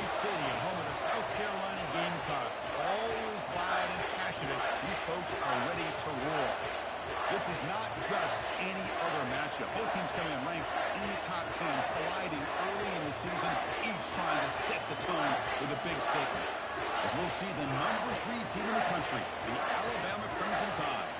Bank Stadium, home of the South Carolina Gamecocks. Always loud and passionate. These folks are ready to roar. This is not just any other matchup. Both teams coming in ranked in the top 10, colliding early in the season, each trying to set the tone with a big statement. As we'll see the number 3 team in the country, the Alabama Crimson Tide,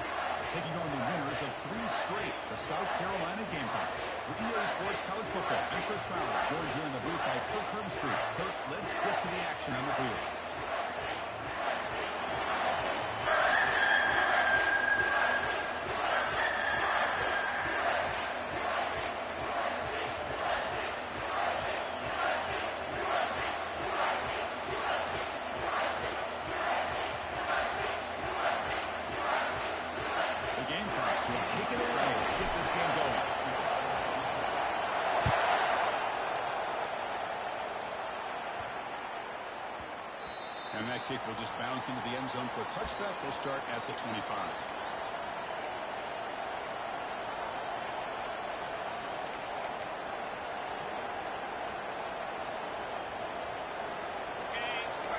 taking on the winners of 3 straight, the South Carolina Gamecocks. For EA Sports College Football, I'm Chris Fowler, joined here in the booth by Kirk Herbstreit. Kirk, let's get to the action on the field. And that kick will just bounce into the end zone for a touchback. They'll start at the 25.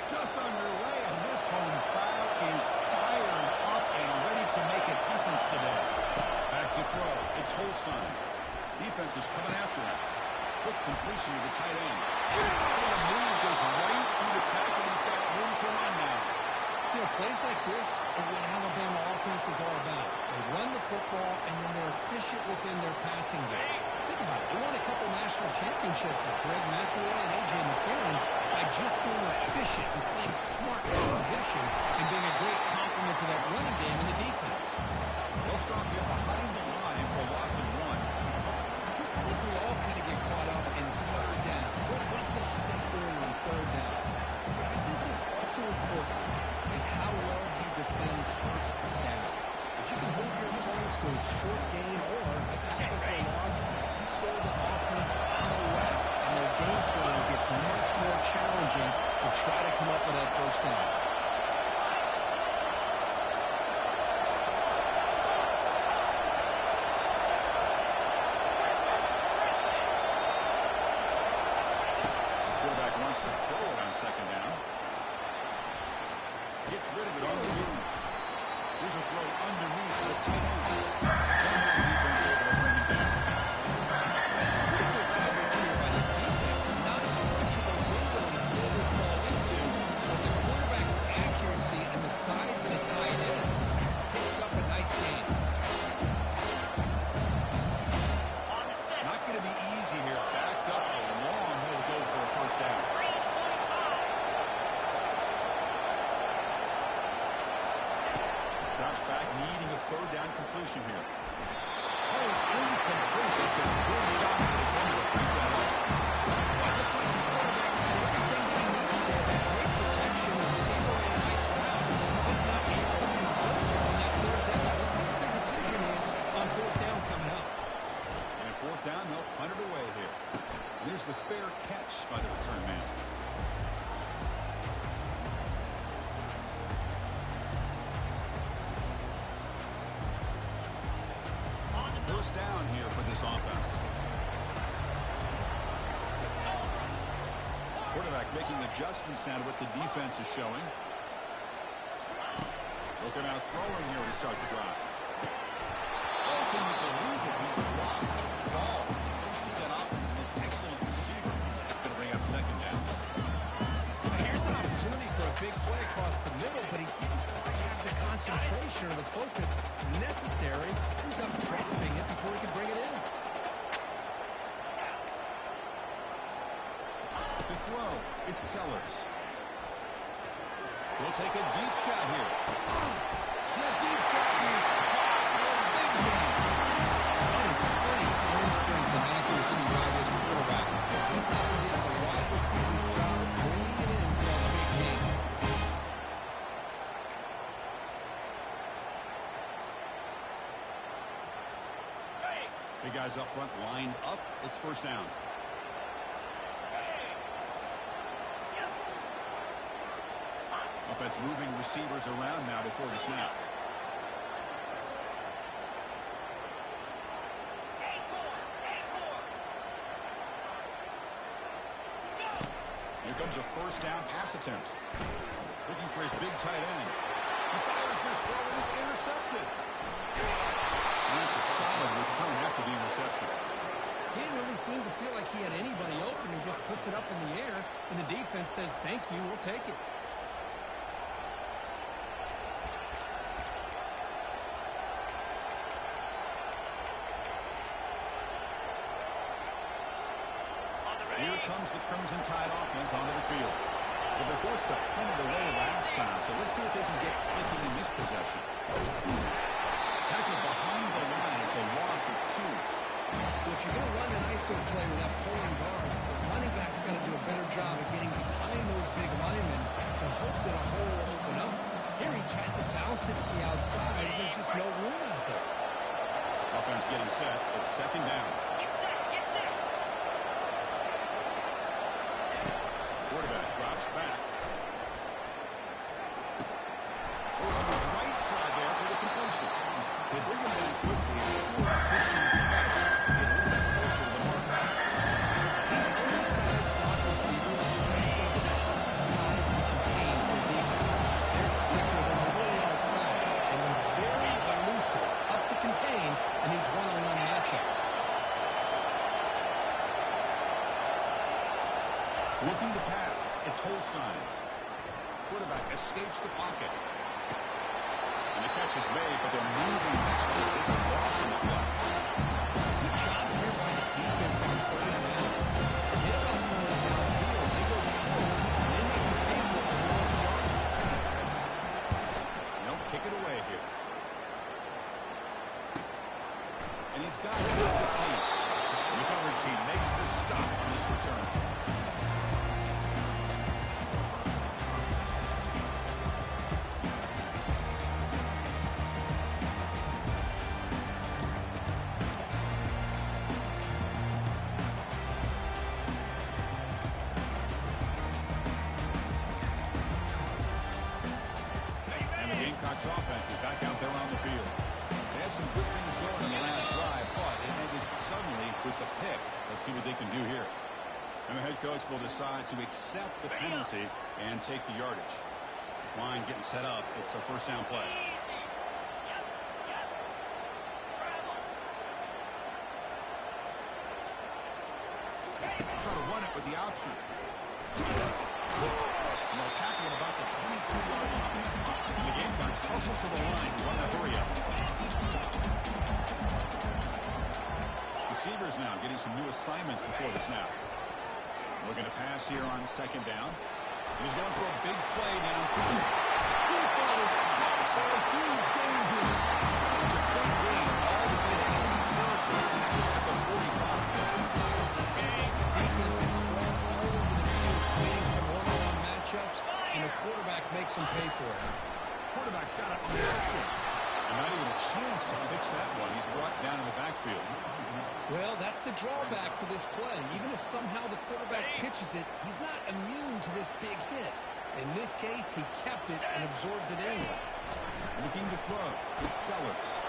Just underway, and this home crowd is fired up and ready to make a difference today. Back to throw. It's Holstein. Defense is coming after him. Quick completion to the tight end. The move goes right through the tackle. He's got room to run now. You know, plays like this are what Alabama offense is all about. They run the football, and then they're efficient within their passing game. Think about it. They won a couple national championships with Greg McElroy and A.J. McCarron by just being efficient and playing smart in position and being a great complement to that running game in the defense. They'll stop here behind the line for loss of 1. I think we all kind of get caught up in third down. What's the offense doing on third down? But I think what's also important is how well you defend first down. If you can hold your opponents to a short gain or a tackle for loss, you slow the offense out of whack, and their game plan gets much more challenging to try to come up with that first down. To throw it on second down. Gets rid of it on the move. Here's a throw underneath the tight end. The defense able to bring it down. Pretty good coverage here by this defense. Not much of a window to throw this ball into, but the quarterback's accuracy and the size of the tight end picks up a nice gain. Not going to be easy here. Backed up a long way to go for a first down. Drops back, needing a third down completion here. Oh, it's incomplete. It's a good job for the defender to break that up. Well, looked like the quarterback had everything they needed there. That great protection, the receiver ran a nice route. Just not able to convert on that third down. Let's see what their decision is on fourth down coming up. And at fourth down, they'll punt it away here. And here's the fair catch by the return man. First down here for this offense. Quarterback making adjustments now to what the defense is showing. Looking out throwing here to start the drive. Oh, can you believe it? He dropped the ball. Don't see that often from this excellent receiver. It's going to bring up second down. Here's an opportunity for a big play across the middle, but he didn't quite have the concentration or the focus necessary. Ends up dropping it before he can bring it in. To throw, it's Sellers. We'll take a deep shot here. The deep shot is caught for a big game. That is great arm strength and accuracy by this quarterback. Let's not forget the wide receiver's job of bringing it in for that big game. Big guys up front lined up. It's first down. Offense moving receivers around now before the snap. Here comes a first down pass attempt. Looking for his big tight end. He fires this throw and it's intercepted. And that's a solid return after the interception. He didn't really seem to feel like he had anybody open. He just puts it up in the air, and the defense says, thank you, we'll take it. Here comes the Crimson Tide offense onto the field. They were forced to punt it away last time, so let's see if they can get clicking in this possession. Tackled behind the line. It's a loss of 2. Well, if you're going to run an ISO play without pulling guard, the running back's got to do a better job of getting behind those big linemen to hope that a hole will open up. Here he tries to bounce it to the outside, and there's just no room out there. Offense getting set. It's second down. Quarterback drops back. Goes to his right side there for the completion. They bring him down quickly. Short pitching catch. Get a little bit closer to the mark. He's an undersized slot receiver. He's one of the toughest guys to contain for defense. They're quicker than they really are fast, and they're very elusive, tough to contain in these one-on-one matchups. Looking to pass. It's Holstein. Quarterback escapes the pocket. And the catch is made, but they're moving back. There's a loss in the play. Good job here by the defense on third down. They're not throwing downfield. They go short, and they make them pay for it for the loss of yardage. They'll kick it away here. And he's got it at 15. In the coverage, he makes the stop on this return. Offense is back out there on the field. They had some good things going in the last drive, but it ended suddenly with the pick. Let's see what they can do here. And the head coach will decide to accept the penalty and take the yardage. This line getting set up. It's a first down play. Try to run it with the out shoot. And they'll tackle him about the 23-yard line. And the Gamecocks hustle to the line to run the hurry up. Receivers now getting some new assignments before the snap. Looking to pass here on second down. He's going for a big play downfield. Deep ball is caught for a huge gain here. It's a big gain all the way to enemy territory. Tackled at the 45. Defense is spread all over the field, creating some one-on-one matchups, and the quarterback makes them pay for it. Quarterback's got it on the option. And not even a chance to pitch that one. He's brought down in the backfield. Well, that's the drawback to this play. Even if somehow the quarterback pitches it, he's not immune to this big hit. In this case, he kept it and absorbed it anyway. Looking to throw. It's Sellers.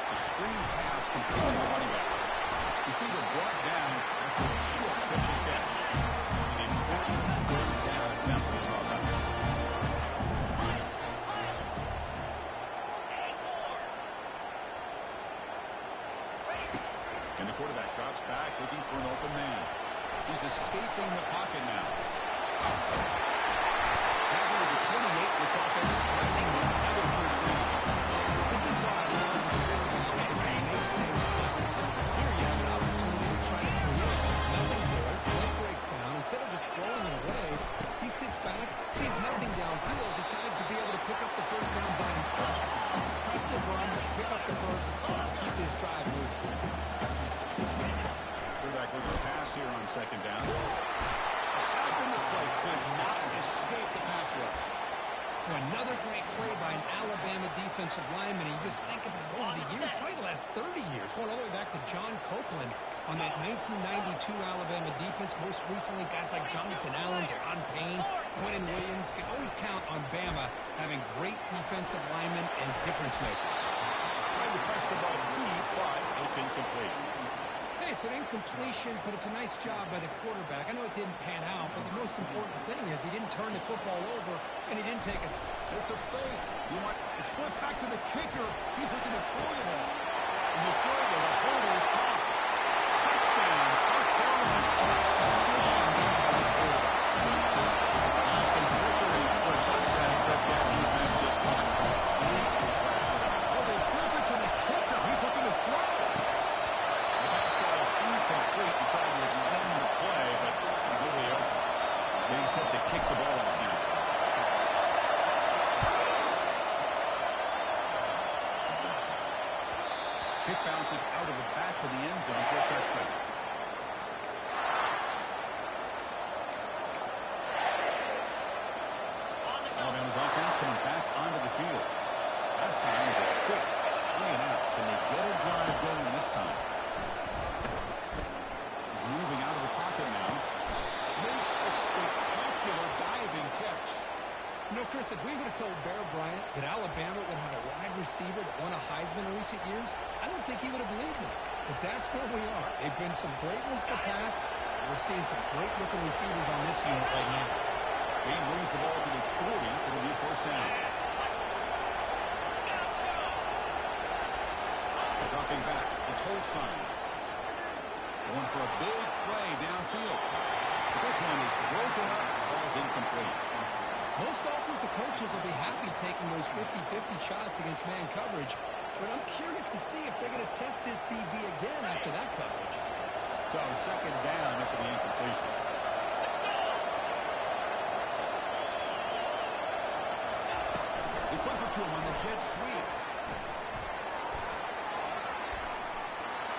It's a screen pass complete to the running back. Receiver brought down after a short pitch and catch. An important third down attempt for his offense. And the quarterback drops back looking for an open man. He's escaping the pocket now. Tackle with the 28. This offense threatening another first down. This is why I love the quarterbacks that can make things happen. Here you have an opportunity to try to create. Nothing's there. Play breaks down. Instead of just throwing it away, he sits back, sees nothing downfield, decides to be able to pick up the first down by himself. Impressive run, pick up the first, keep this drive moving. Quarterback looking to pass here on second down. A sack in the play could not escape the pass rush. Another great play by an Alabama defensive lineman. You just think about over the years, probably the last 30 years, going all the way back to John Copeland on that 1992 Alabama defense. Most recently, guys like Jonathan Allen, Deron Payne, Quentin Williams. You can always count on Bama having great defensive linemen and difference makers. Trying to press the ball deep, but it's incomplete. Hey, It's an incompletion, but it's a nice job by the quarterback. I know it didn't pan out, but the most important thing is he didn't turn the football over, and he didn't take a... It's a fake. It's split back to the kicker. He's looking to throw the ball. And the throw to the holder is caught. Touchdown, South Carolina. Strong game by this quarterback. Some trickery for a touchdown, but that defense just caught completely flat-footed. Oh, they flip it to the kicker. He's looking to throw. The pass ball is incomplete and trying to extend the play, but here we are. Being set to kick the ball off now. Kick bounces out of the back of the end zone for a touchdown. Alabama's offense coming back onto the field. Last time was a quick 3 and out. Can they get a drive going this time? He's moving out of the pocket now. Makes a spectacular diving catch. You know, Chris, if we would have told Bear Bryant that Alabama would have a wide receiver that won a Heisman in recent years, I don't think he would have believed us. But that's where we are. They've been some great ones in the past. We're seeing some great-looking receivers on this unit right now. He moves the ball to the 40. It'll be a first down. Dropping back. It's Holstein. Going for a big play downfield. But this one is broken up. Ball's incomplete. Most offensive coaches will be happy taking those 50-50 shots against man coverage, but I'm curious to see if they're going to test this DB again after that coverage. So second down after the incompletion. They flip it to him on the jet sweep.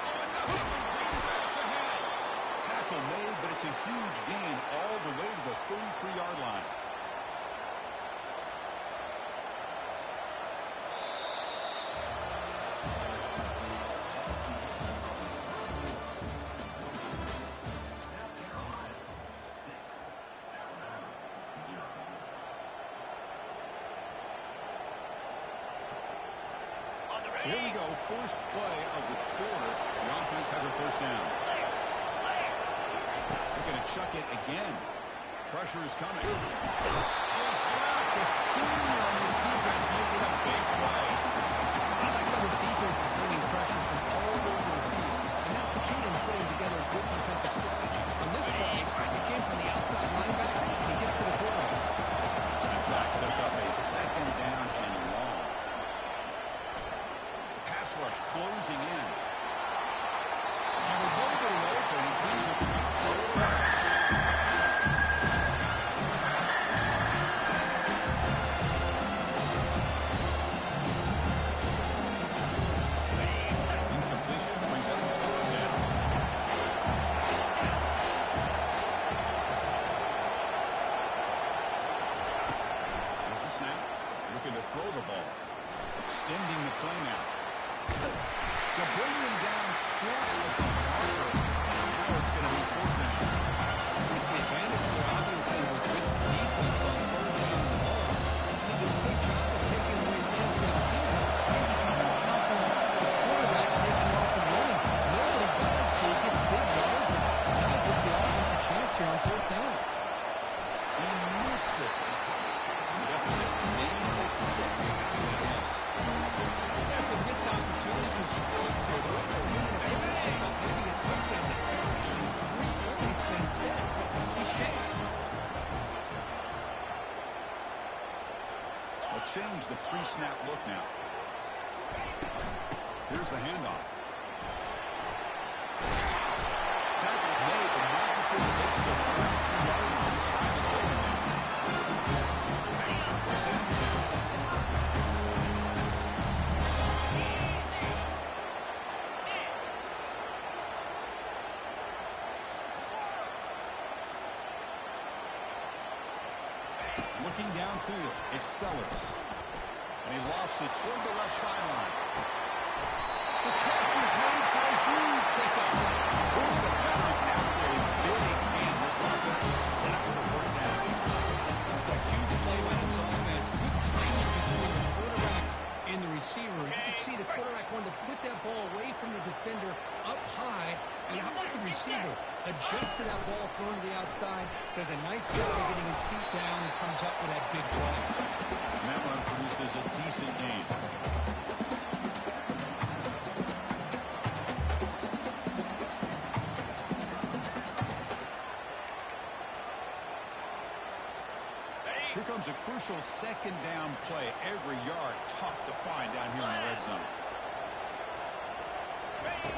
Oh, another complete pass ahead. Tackle made, but it's a huge gain all the way to the 33-yard line. So here we go, first play of the quarter. The offense has a first down. They're going to chuck it again. Pressure is coming. He'll sack the senior on this defense, making a big play. I like how this defense is bringing pressure from all over the field, and that's the key in putting together a good defensive strategy. On this play, it came from the outside linebacker, and he gets to the quarterback. That sack sets up a second down and long. Pass rush closing in. And with nobody open, it's easy to just throw it away. Incompletion brings up the third down. Here's the snap. Looking to throw the ball. Extending the play now. They'll bring him down short of the marker. Now it's going to be fourth down. Just the advantage there, obviously, was with the defense on third down and long. They did a good job of taking away things downfield. Now from the quarterback taking off and running. Nobody does, so he gets big yards, and now he gives the offense a chance here on fourth down. He missed it. The deficit remains at 6. Yes. That's a missed opportunity for some points here. But what they're doing, I thought maybe a touchdown. It's 3 points, but instead, he shakes. They'll change the pre-snap look now. Here's the handoff. Tackle's made, but not before he gets to the 43-yard line. This drive is over now. First and 10. Looking downfield, it's Sellers. And he lofts it toward the left sideline. The catch is made for a huge pickup. Force of bounds after a big game. This offense set up for the first down. A huge play by this offense. Good timing between the quarterback and the receiver. You could see the quarterback wanted to put that ball away from the defender up high, And how about the receiver? Adjusts to that ball thrown to the outside, does a nice job of getting his feet down, and comes up with that big play. And that run produces a decent gain. Here comes a crucial second down play. Every yard tough to find down here in the red zone.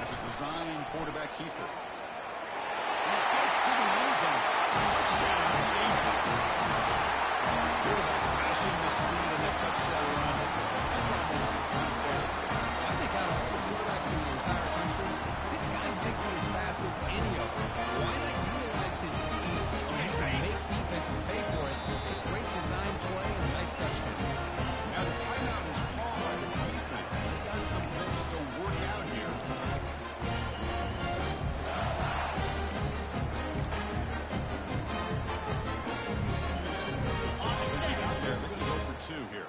As a design quarterback keeper. And it gets to the end zone. Touchdown. Quarterback smashing the speed and the touchdown run. That's almost unfair. I think out of all the quarterbacks in the entire country, this guy might be as fast as any of them. Why not utilize his speed and he can make defenses pay for it? It's a great design play and a nice touchdown. Now the timeout is called by the defense. They've got some things to work out here. He's out there. They're going to go for two here.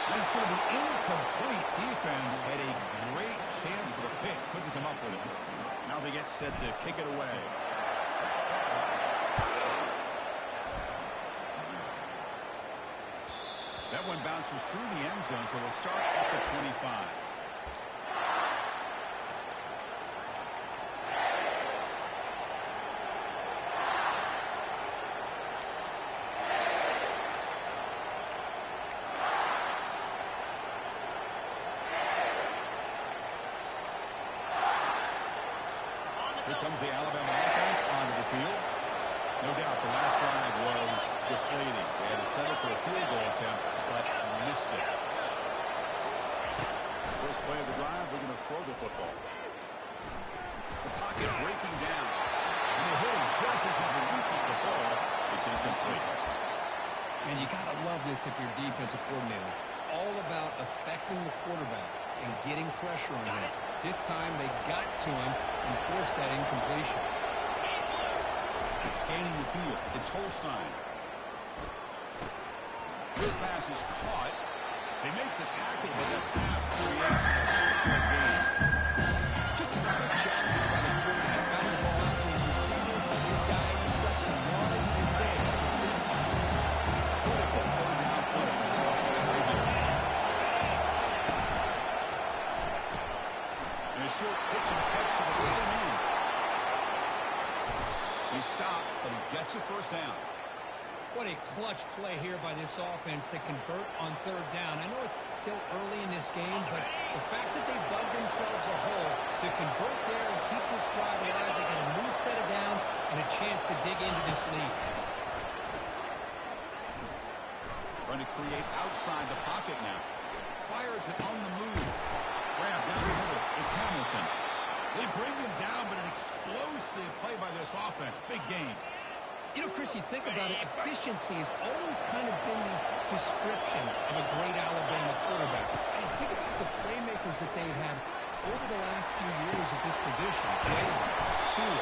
And it's going to be incomplete. Defense had a great chance for the pick. Couldn't come up with it. Now they get set to kick it away. That one bounces through the end zone, so they'll start at the 25. Here comes the Alabama offense onto the field. No doubt the last drive was deflating. They had to settle for a field goal attempt, but missed it. First play of the drive, they're going to throw the football. The pocket breaking down. And they hit him just as he releases the ball. It's incomplete. And you got to love this if you're a defensive coordinator. It's all about affecting the quarterback and getting pressure on him. This time they got to him and forced that incompletion. Scanning the field. It's Holstein. This pass is caught. They make the tackle, but that pass creates a solid gain. Just a quick shot here by the quarterback. Found the ball out to his receiver. This guy ends up some yards instead of the sticks. Critical third down play for this offense right here. And a short pitch and catch to the tight end. He stopped, but he gets a first down. What a clutch play here by this offense to convert on third down. I know it's still early in this game, but the fact that they've dug themselves a hole to convert there and keep this drive alive, they get a new set of downs and a chance to dig into this lead. Trying to create outside the pocket now. Fires it on the move. Grab down the middle. It's Hamilton. They bring him down, but an explosive play by this offense. Big game. You know, Chris, you think about it, efficiency has always kind of been the description of a great Alabama quarterback. And think about the playmakers that they've had over the last few years at this position. Jalen, Tua,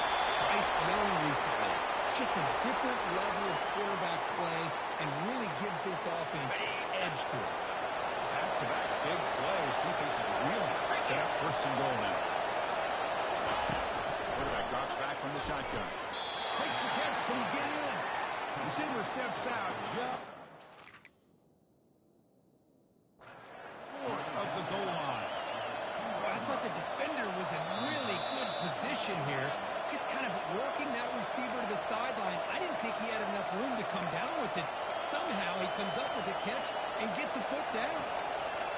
Bryce Young recently. Just a different level of quarterback play and really gives this offense edge to it. Back-to-back big plays. Defense is really set up first and goal now. Quarterback drops back from the shotgun. Makes the catch. Can he get in? Receiver steps out. Jeff. Short of the goal line. I thought the defender was in really good position here. It's kind of working that receiver to the sideline. I didn't think he had enough room to come down with it. Somehow he comes up with the catch and gets a foot down.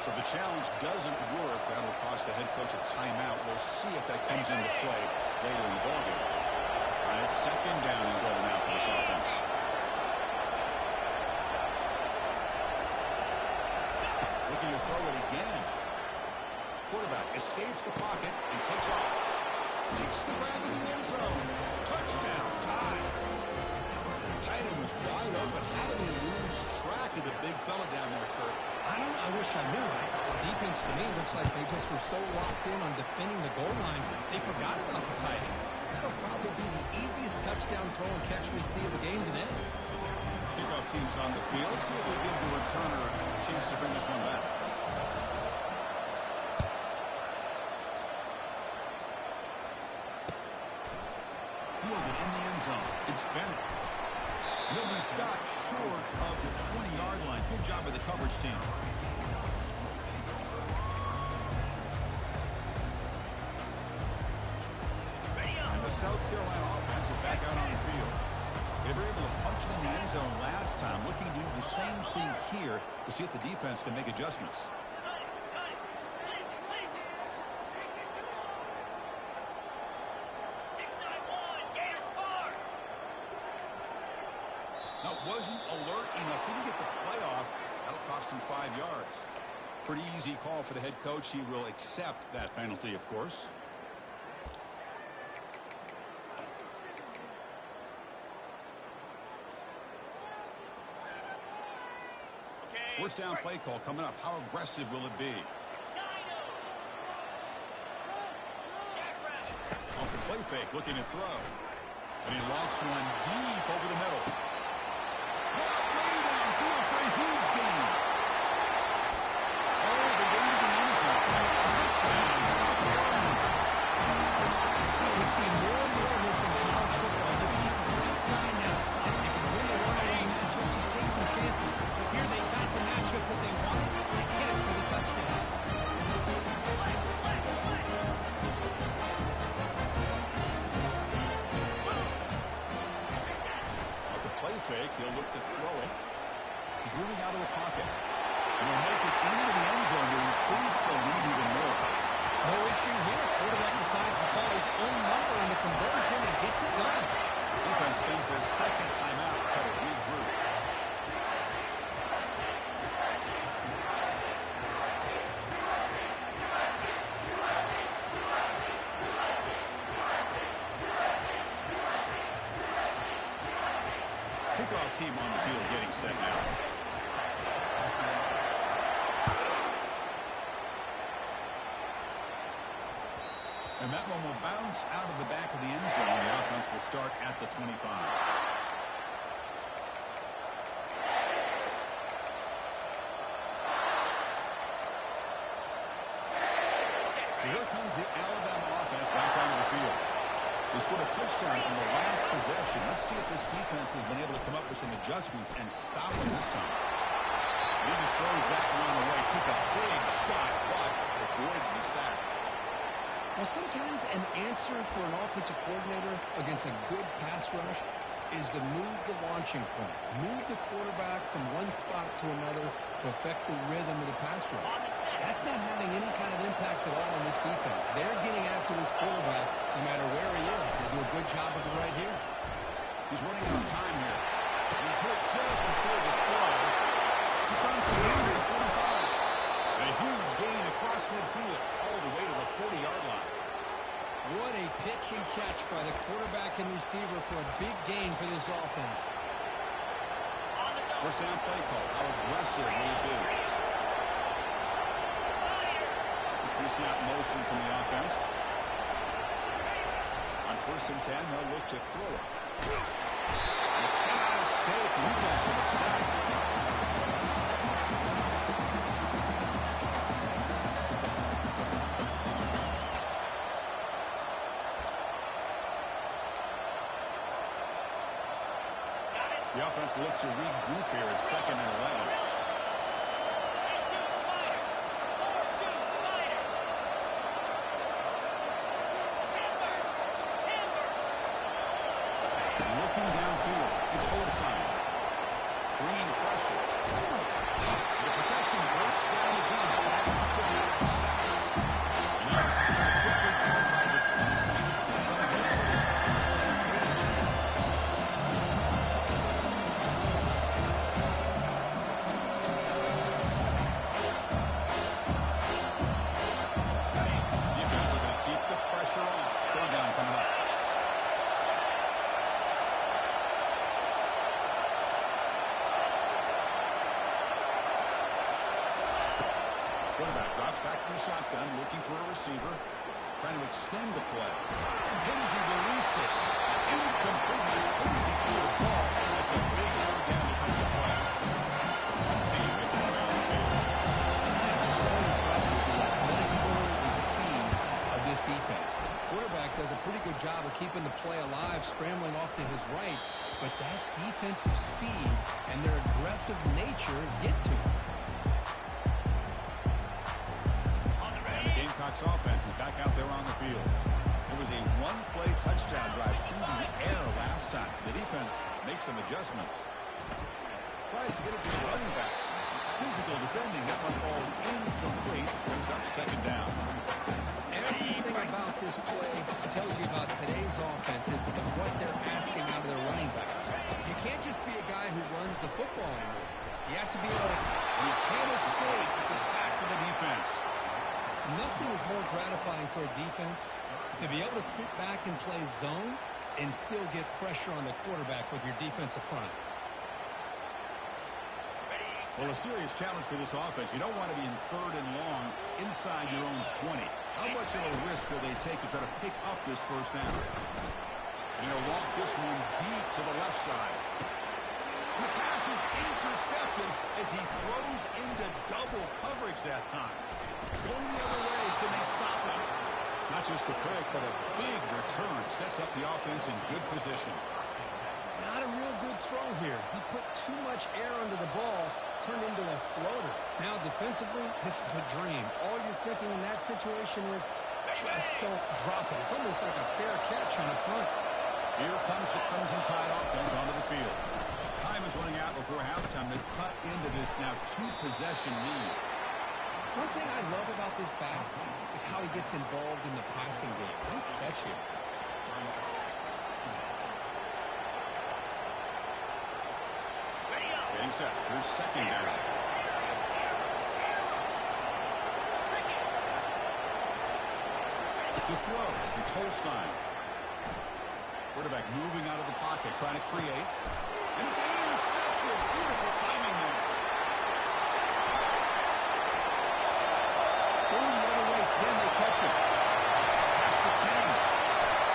So the challenge doesn't work. That'll cost the head coach a timeout. We'll see if that comes into play later in the ballgame. And it's second down and goal now for this offense. Looking to throw it again. Quarterback escapes the pocket and takes off. Makes the grab in the end zone. Touchdown. Tie. Tight end was wide open. How did he lose track of the big fella down there, Kurt? I don't know. I wish I knew. The defense, to me, looks like they just were so locked in on defending the goal line, they forgot about the tight end. That'll probably be the easiest touchdown throw and catch we see of the game today. Here kickoff teams on the field. Let's see if they give the returner a chance to bring this one back. Fielded in the end zone. It's Bennett. He'll be stopped short of the 20-yard line. Good job by the coverage team. And the South Carolina offense is back out on the field. They were able to punch it in the end zone last time. Looking to do the same thing here to see if the defense can make adjustments. Now, wasn't alert enough. Didn't get the playoff. That'll cost him 5 yards. Pretty easy call for the head coach. He will accept that penalty, of course. First down play call coming up. How aggressive will it be? Off the play fake, looking to throw. And he lost one deep over the middle. Caught way downfield for a huge gain. All the way to the end zone. Touchdown, South Carolina. We see more and more of this in college football. If you get the right guy in that slot, they can win a one-on-one matchups and take some chances. Here they got the matchup that they wanted. They hit it for the touchdown. Off the play fake, he'll look to throw it. He's moving out of the pocket. And he'll make it into the end zone to increase the lead even more. No issue here. Quarterback decides to call his own number in the conversion and gets it done. Defense spends their second timeout to try to regroup. Kickoff team on the field getting set now. And that one will bounce out of the back of the end zone. The offense will start at the 25. So here comes the Alabama offense back onto the field. They scored a touchdown on the last possession. Let's see if this defense has been able to come up with some adjustments and stop them this time. He just throws that one away. Took a big shot, but avoids the sack. Well, sometimes an answer for an offensive coordinator against a good pass rush is to move the launching point. Move the quarterback from one spot to another to affect the rhythm of the pass rush. That's not having any kind of impact at all on this defense. They're getting after this quarterback no matter where he is. They do a good job of it right here. He's running out of time here. He's hit just before the throw. He's found some room at the 45. A huge gain across midfield all the way to the 40-yard line. What a pitch and catch by the quarterback and receiver for a big gain for this offense. First down play call. How aggressive will it be? Increasing out motion from the offense. On first and 10, they'll look to throw it. They cannot escape. The defense with a sack. The offense will look to regroup here at 2nd and 11. Looking downfield, it's Holstein. Bringing pressure. The protection breaks down again. To the sacks. And now it's quickly covered by the defense are going to keep the pressure on. Third down coming up. Quarterback drops back from the shotgun, looking for a receiver, trying to extend the play. Hainsey released it. Incomplete. Hainsey threw the ball. That's a big third down defensive keeping the play alive, scrambling off to his right, but that defensive speed and their aggressive nature get to him. And the Gamecocks offense is back out there on the field. It was a one-play touchdown drive through the air last time. The defense makes some adjustments. Tries to get it to the running back. Physical defending. That one falls incomplete. Brings up second down. Everything about this play tells you about today's offenses and what they're asking out of their running backs. You can't just be a guy who runs the football anymore. You have to be able to... You can't escape. It's a sack for the defense. Nothing is more gratifying for a defense to be able to sit back and play zone and still get pressure on the quarterback with your defensive front. Well, a serious challenge for this offense. You don't want to be in third and long inside your own 20. How much of a risk will they take to try to pick up this first down? And they'll loft this one deep to the left side. And the pass is intercepted as he throws into double coverage that time. Going the other way, can they stop him? Not just the pick, but a big return sets up the offense in good position. Not a real good throw here. He put too much air under the ball, turned into a floater. Now, defensively, this is a dream. All you're thinking in that situation is just don't drop it. It's almost like a fair catch on a punt. Here comes the Crimson Tide offense onto the field. Time is running out before halftime to cut into this now two-possession lead. One thing I love about this back is how he gets involved in the passing game. Nice catch here. Getting set. Here's second down. To throw, it's Holstein. Quarterback moving out of the pocket, trying to create. And it's intercepted. Beautiful timing there. Going the other way, can they catch it? Past the 10.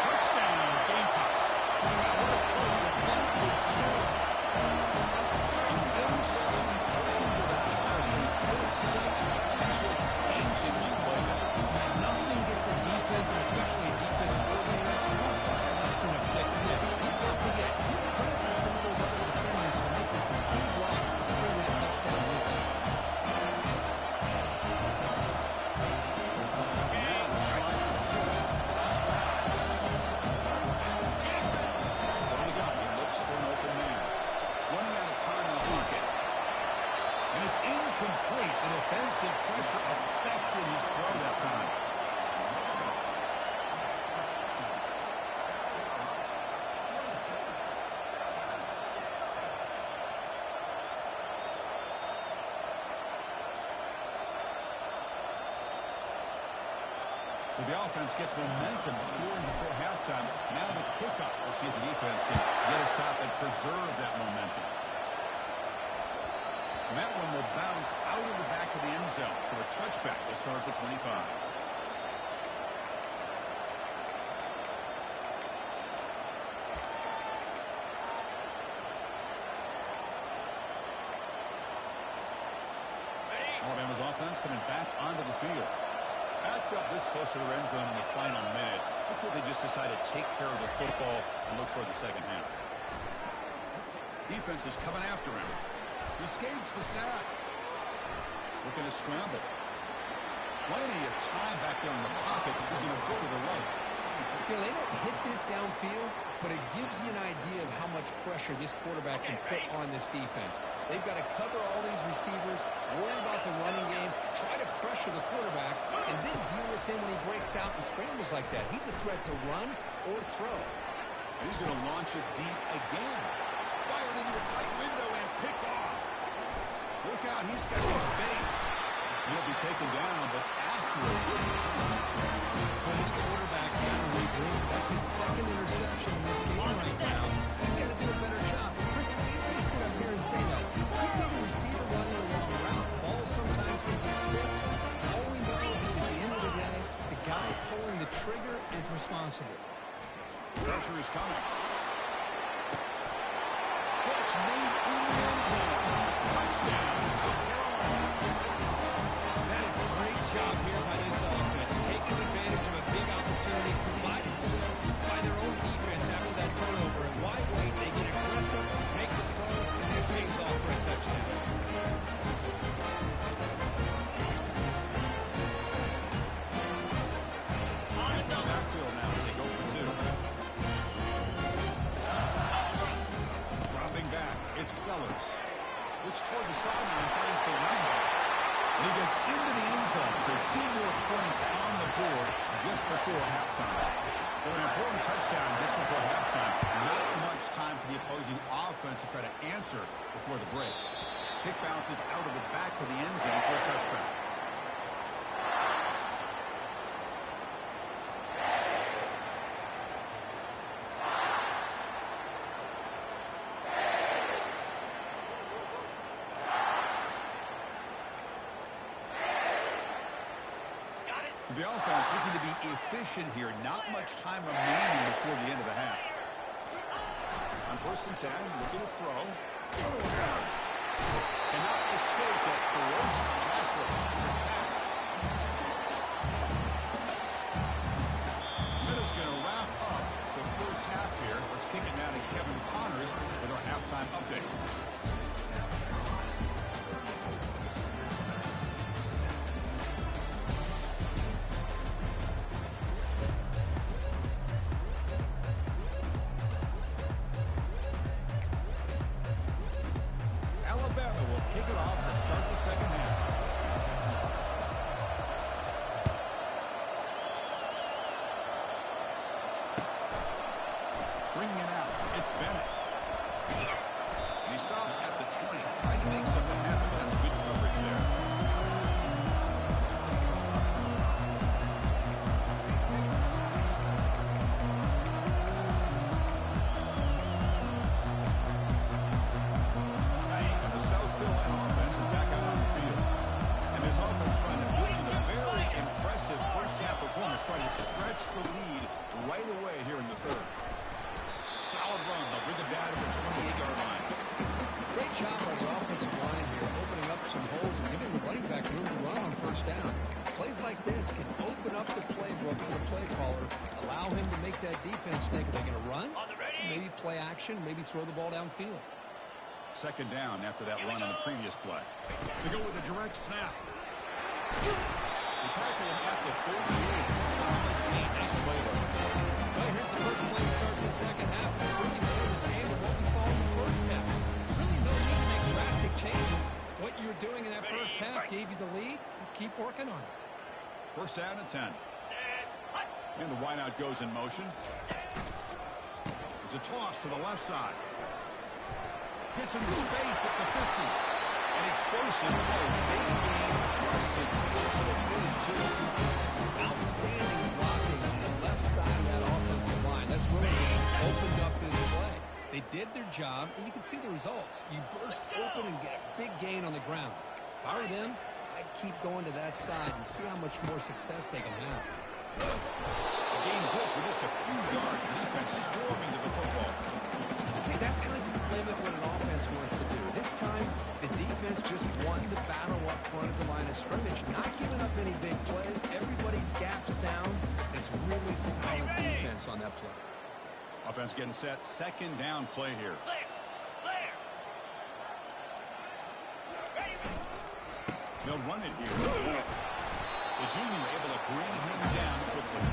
Touchdown, Gamecocks. What a defensive score. And the interception taken to the house. Big six potential game-changing play. Nothing gets a defense, and especially a defense coordinator, more fired up than a pick six. Let's not forget, give credit to some of those other defenders for making some key blocks to string with a touchdown win. Incomplete. The defensive pressure affected his throw that time. So the offense gets momentum scoring before halftime. Now the kickoff. We'll see if the defense can get us top and preserve that momentum. And that one will bounce out of the back of the end zone. So a touchback will start at the 25. Alabama's offense coming back onto the field. Backed up this close to the end zone in the final minute. Let's see if they just decide to take care of the football and look for the second half. Defense is coming after him. He escapes the sack. Looking to scramble. Plenty of time back there in the pocket. He's going to throw to the right. You know, they don't hit this downfield, but it gives you an idea of how much pressure this quarterback can put on this defense. They've got to cover all these receivers, worry about the running game, try to pressure the quarterback, and then deal with him when he breaks out and scrambles like that. He's a threat to run or throw. And he's going to launch it deep again. Fired into a tight window and picked off. Look out, he's got some space. He'll be taken down, but after a good return. But his quarterback's got to regroup. That's his second interception in this game right now. He's got to do a better job. Chris, it's easy to sit up here and say that. He could be the receiver running a long route. Balls sometimes can get tipped. All we know is at the end of the day, the guy pulling the trigger is responsible. Pressure is coming. Catch made in the end zone. Touchdown, South Carolina. That is great job here by this offense, taking advantage of a big opportunity provided to them by their own defense after that turnover. And why wait? They get aggressive, make the throw, and it pays off for a touchdown. Backfield now. They go for two. Dropping back. It's Sellers. Looks toward the sideline, finds the running back. And he gets into the end zone. So 2 more points on the board just before halftime. So an important touchdown just before halftime. Not much time for the opposing offense to try to answer before the break. Kick bounces out of the back of the end zone for a touchback. So the offense looking to be efficient here. Not much time remaining before the end of the half. On 1st and 10, looking to throw. Cannot escape that ferocious pass rush. It's a sack. Middle's going to wrap up the first half here. Let's kick it now to Kevin Connors with our halftime update. Alabama will kick it off to start the second half. Bringing it out. It's Bennett. And he stopped at the 20. Trying to make something happen. That's good coverage there. And the South Carolina offense is back out on the field. And this offense trying to build with a very impressive first half performance, trying to stretch the lead right away here in the third. Solid run. They'll bring it down to the 28-yard line. Great job by the offensive line here, opening up some holes and giving the running back room to run on first down. Plays like this can open up the playbook for the play caller, allow him to make that defense think, are they going to run? Maybe play action, maybe throw the ball downfield. Second down after that run on the previous play. They go with a direct snap. They tackle him at the 38. Solid gain. Nice play there. Well, here's the first play to start the second half. It's really more the same of what we saw in the first half. Really no need to make drastic changes. What you were doing in that first half gave you the lead. Just keep working on it. First down and 10. And the wideout goes in motion. It's a toss to the left side. Gets into space at the 50. An explosive play. They lead across the field to the 42. Outstanding blocking on the left side of that offensive line. That's really opened up this play. They did their job, and you can see the results. You burst open and get a big gain on the ground. If I were them, I'd keep going to that side and see how much more success they can have. A gain good for just a few yards. The defense storming to the football. See, that's how you limit what an offense wants to do. This time, the defense just won the battle up front at the line of scrimmage, not giving up any big plays. Everybody's gap sound. It's really solid defense on that play. Offense getting set. Second down play here. They'll run it here. The junior able to bring him down quickly.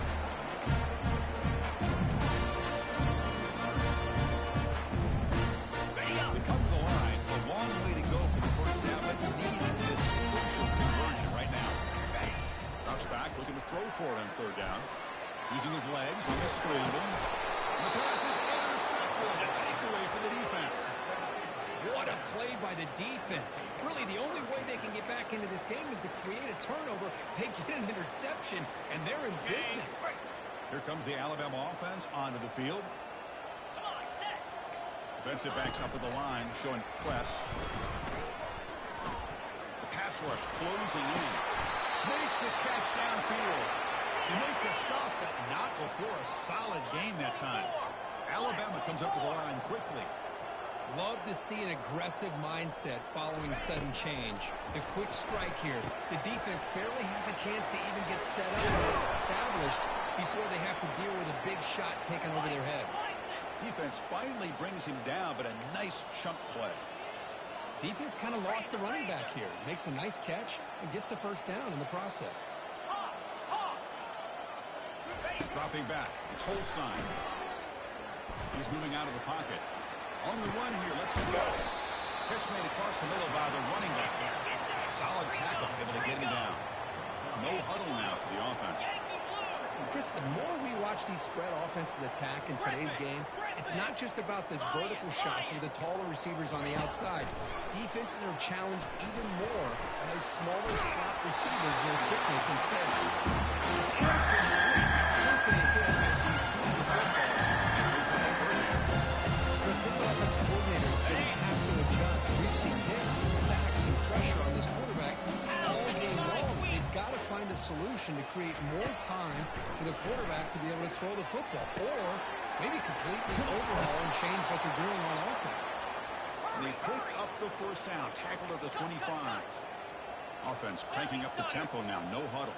They come to the line. A long way to go for the first half, but needing this crucial conversion right now. Drops back, looking to throw for it on third down. Using his legs on the scramble. And the pass is intercepted. A takeaway for the defense. What a play by the defense. Really, the only way they can get back into this game is to create a turnover. They get an interception, and they're in business. Here comes the Alabama offense onto the field. Defensive backs up at the line, showing press. The pass rush closing in. Makes the catch downfield. They make the stop, but not before a solid gain that time. Alabama comes up to the line quickly. Love to see an aggressive mindset following sudden change. The quick strike here. The defense barely has a chance to even get set up or established before they have to deal with a big shot taken over their head. Defense finally brings him down, but a nice chunk play. Defense kind of lost the running back here. Makes a nice catch and gets the first down in the process. Dropping back, it's Holstein. He's moving out of the pocket. On the run here, lets it go. Catch made across the middle by the running back. Solid tackle, able to get him down. No huddle now for the offense. Chris, the more we watch these spread offenses attack in today's game, it's not just about the vertical shots with the taller receivers on the outside. Defenses are challenged even more by those smaller slot receivers and their quickness in space. It's incomplete. Taking a hit as he threw the football. Chris, this offensive coordinator is going to have to adjust. We've seen hits and sacks and pressure on this quarterback all game long. They've got to find a solution to create more time for the quarterback to be able to throw the football, or maybe completely overhaul and change what they're doing on offense. They pick up the first down, tackled at the 25. Offense cranking up the tempo now, no huddle.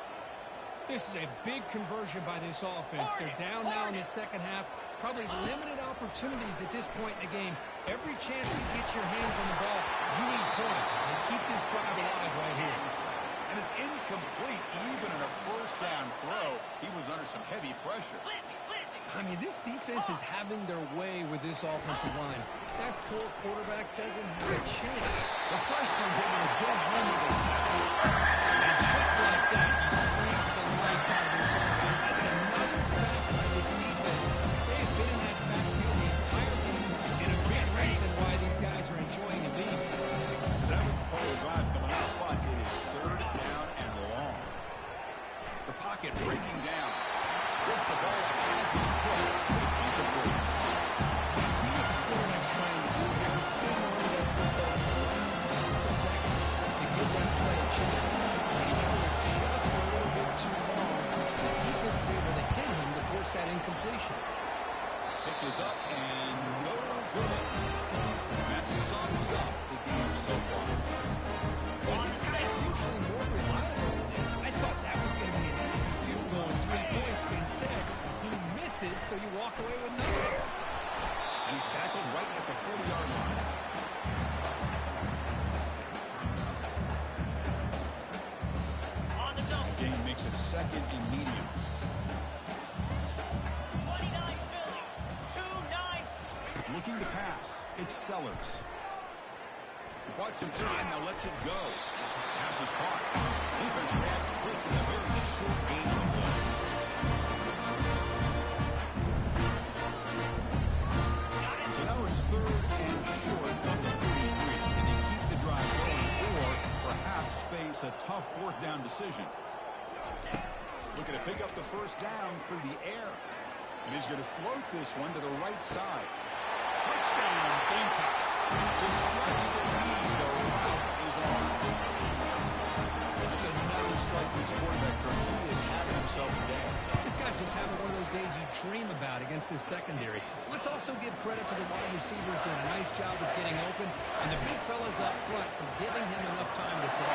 This is a big conversion by this offense. They're down now in the second half. Probably limited opportunities at this point in the game. Every chance you get your hands on the ball, you need points. And keep this drive alive right here. And it's incomplete even in a first down throw. He was under some heavy pressure. I mean, this defense is having their way with this offensive line. That poor quarterback doesn't have a chance. The freshman's able to get home with a sack. And just like that, you squeeze the life out of this offense. That's another sack by this defense. They've been in that backfield the entire game, and a big reason why these guys are enjoying the lead. Seventh play of drive coming out, but it is third down and long. The pocket breaking down. Gets the ball up, has his foot, but it's incomplete. You see what the quarterback's trying to do here. He's holding on to that football for the last pass per second to give that play a chance. And he held it just a little bit too long. The defense is able to hit him to force that incompletion. Pick is up and no good. That sums up the game so far. Well, this guy's usually more reliable than this. I thought that was going to be an easy field goal and 3 points, but instead he misses, so you walk away with nothing. And he's tackled right at the 40-yard line. The game makes it second and medium. 29 Philly, 2-9. Looking to pass. It's Sellers. Quite some time, now lets it go. Pass is caught. Defense reacts quick in a very short game of play. So now it's third and short from the 33. Can they keep the drive going or perhaps face a tough fourth down decision? Looking to pick up the first down through the air. And he's going to float this one to the right side. Touchdown, Gamecocks. To stretch the lead, the route is on. That's another strike this quarterback turn. He is having himself a day. This guy's just having one of those days you dream about against this secondary. Let's also give credit to the wide receivers doing a nice job of getting open, and the big fellas up front for giving him enough time to throw.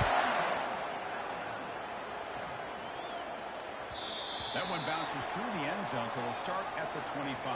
That one bounces through the end zone, so they'll start at the 25.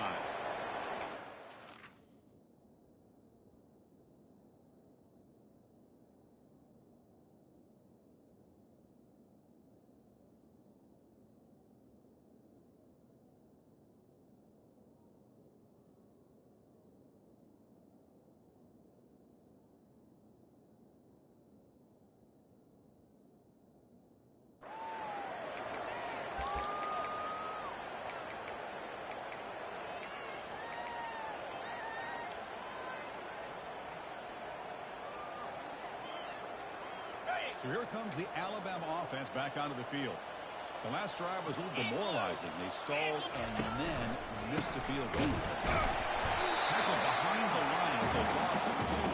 So here comes the Alabama offense back onto the field. The last drive was a little demoralizing. They stalled and then missed a field goal. Tackled behind the line. It's a loss of two.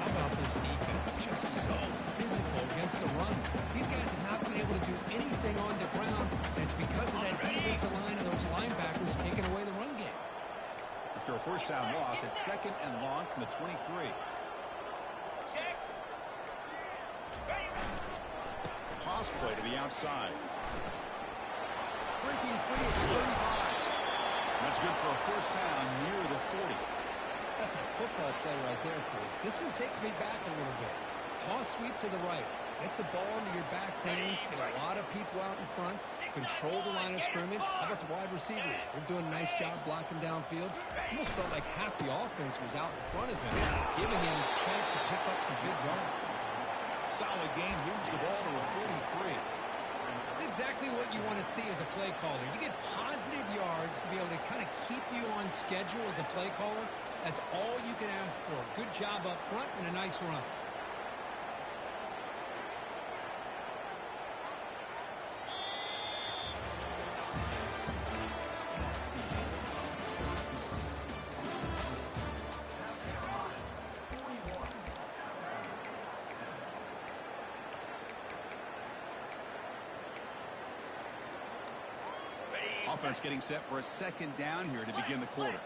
How about this defense? Just so physical against the run. These guys have not been able to do anything on the ground, and it's because of that defensive line and those linebackers taking away the run game. After a first down loss. It's second and long from the 23. Check. Ready. Toss play to the outside. Breaking free at the 35. That's good for a first down near the 40. That's a football play right there, Chris. This one takes me back a little bit. Toss sweep to the right. Get the ball into your back's hands. Get a lot of people out in front. Control the line of scrimmage. How about the wide receivers? They're doing a nice job blocking downfield. Almost felt like half the offense was out in front of him, giving him a chance to pick up some big yards. Solid gain, moves the ball to a 43. It's exactly what you want to see as a play caller. You get positive yards to be able to kind of keep you on schedule as a play caller. That's all you can ask for. Good job up front and a nice run. Offense getting set for a second down here to begin the quarter.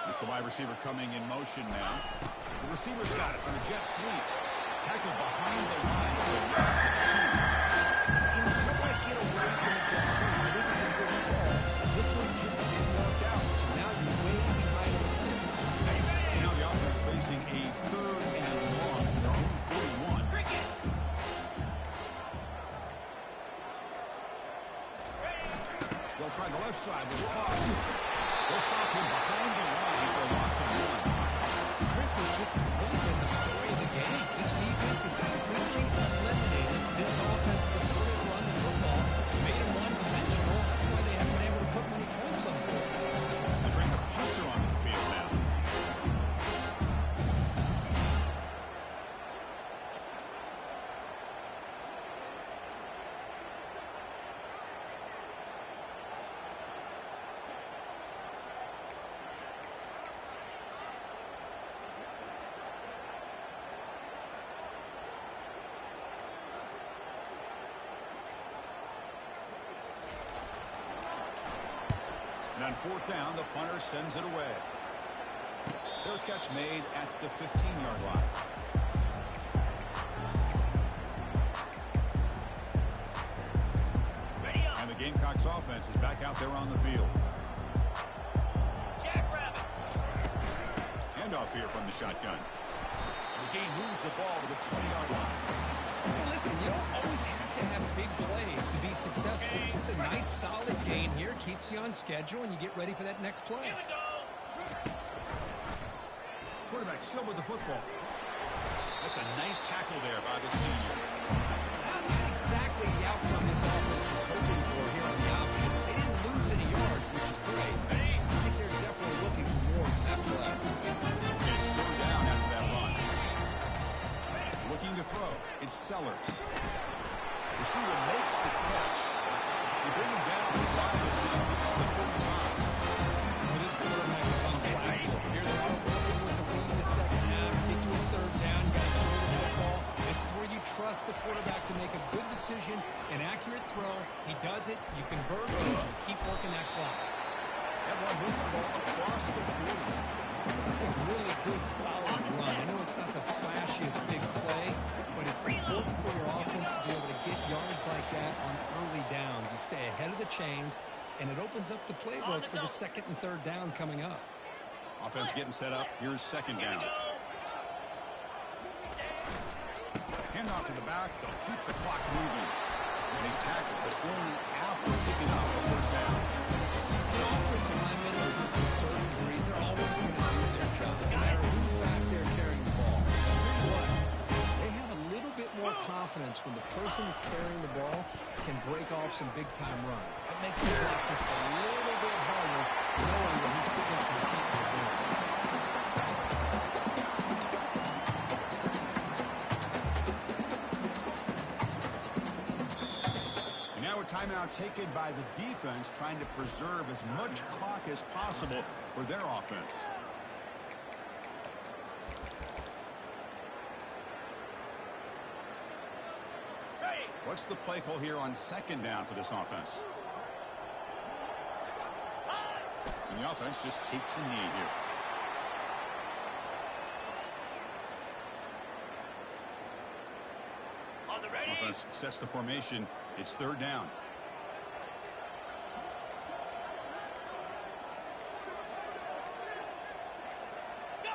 It's the wide receiver coming in motion now. The receiver's got it on a jet sweep. Tackled behind the line. It's a loss of 2. You don't want to get away from the jet sweep. I think it's a good call. This one just didn't work out. So now you're way behind the six. Now the offense facing a third and long in their own 41. They'll try the left side with Todd. They'll stop him behind the line for a loss of 1. Chris has just really been the story of the game. This defense has completely eliminated this offense's ability to run the football. Made them one-dimensional. That's why they haven't been able to put many points on the board. They bring the punter onto the field now. And on fourth down, the punter sends it away. Their catch made at the 15-yard line. And the Gamecocks offense is back out there on the field. Jackrabbit. Handoff here from the shotgun. The game moves the ball to the 20-yard line. Hey, listen, you don't always have to have big plays to be successful. It's a nice, solid gain here. Keeps you on schedule, and you get ready for that next play. Here we go. Quarterback still with the football. That's a nice tackle there by the senior. Not exactly the outcome this offense was hoping for here on the option. They didn't lose any yards, which is great. I think they're definitely looking for more from that play. They slow down after that run. Looking to throw. It's Sellers. Receiver makes the catch. They bring him down. The line is now reached the 35. Well, this quarterback is on flat. Here they are working with the lead in the second half. Get to a third down. Got to throw the football. This is where you trust the quarterback to make a good decision, an accurate throw. He does it. You convert it. You keep working that clock. That one moves the ball across the 40. It's a really good, solid run. I know it's not the flashiest big play, but it's important for your offense to be able to get yards like that on early downs. You stay ahead of the chains, and it opens up the playbook for the second and third down coming up. Offense getting set up. Here's second down. Handoff to the back. They'll keep the clock moving. And he's tackled, but only after picking up a first down. The offensive linemen are just a certain breed. They're always going to do their job, no matter who's back there carrying the ball. I'll tell you what, they have a little bit more confidence when the person that's carrying the ball can break off some big-time runs. That makes the block just a little bit harder, knowing that he's positioned to keep it going. Timeout taken by the defense, trying to preserve as much clock as possible for their offense. What's the play call here on second down for this offense? And the offense just takes a knee here. On the ready. Offense sets the formation. It's third down. Go.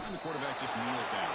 And the quarterback just kneels down.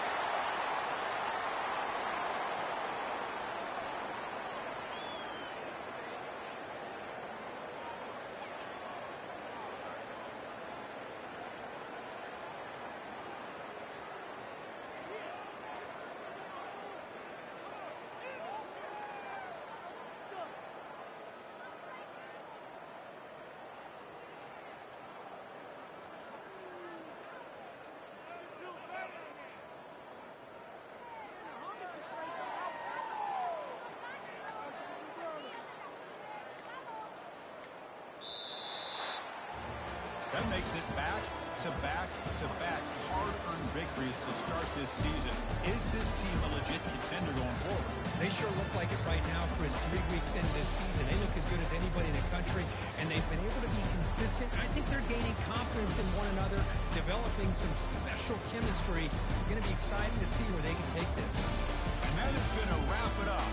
That makes it back-to-back-to-back hard-earned victories to start this season. Is this team a legit contender going forward? They sure look like it right now, Chris. 3 weeks into this season, they look as good as anybody in the country, and they've been able to be consistent. I think they're gaining confidence in one another, developing some special chemistry. It's going to be exciting to see where they can take this. And that is going to wrap it up.